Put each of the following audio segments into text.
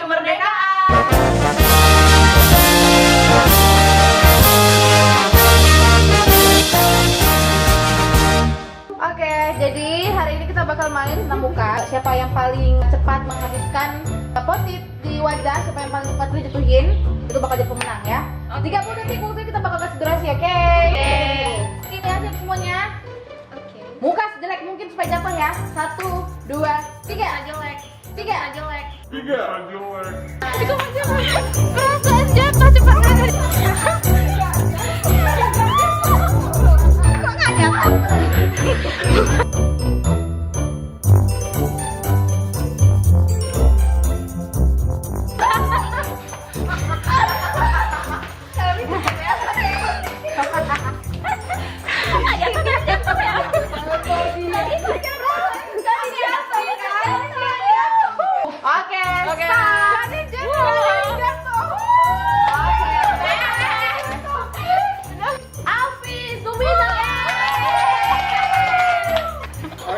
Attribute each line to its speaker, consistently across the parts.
Speaker 1: kemerdekaan. Oke, jadi hari ini kita bakal main senam muka. Siapa yang paling cepat menghabiskan post-it di wajah, siapa yang paling cepat dijatuhin, itu bakal jadi pemenang ya. 30 detik waktu kita bakal kasih durasi, oke? Ini aja semuanya. Muka sejelek mungkin supaya jatuh ya. 1, 2, 3. Jelek. 3 jelek.
Speaker 2: 3 jelek.
Speaker 1: Perasaan jatuh cepat banget. Kok nggak jatuh?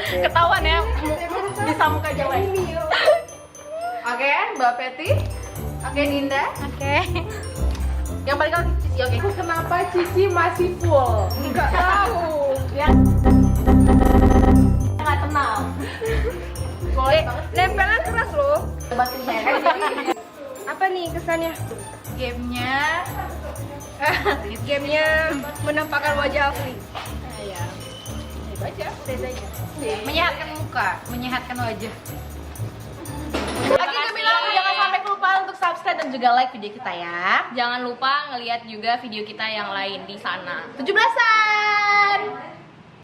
Speaker 1: Ketahuan ya, bisa muka jelek. Oke, Mbak Peti. Oke, Dinda. Oke. Yang paling kali Cici, oke.
Speaker 3: Kenapa Cici masih full? Enggak tahu.
Speaker 1: Ya. Nggak tenang. Boleh banget.
Speaker 3: Lempelan keras loh.
Speaker 1: Batunya.
Speaker 3: Apa nih kesannya?
Speaker 1: Gamenya
Speaker 3: Gamenya menampakkan wajah asli.
Speaker 1: ya. Itu aja. Menyehatkan muka, menyehatkan wajah. Oke, Kamila, jangan sampai lupa untuk subscribe dan juga like video kita ya.
Speaker 4: Jangan lupa ngeliat juga video kita yang lain di sana.
Speaker 1: 17-an.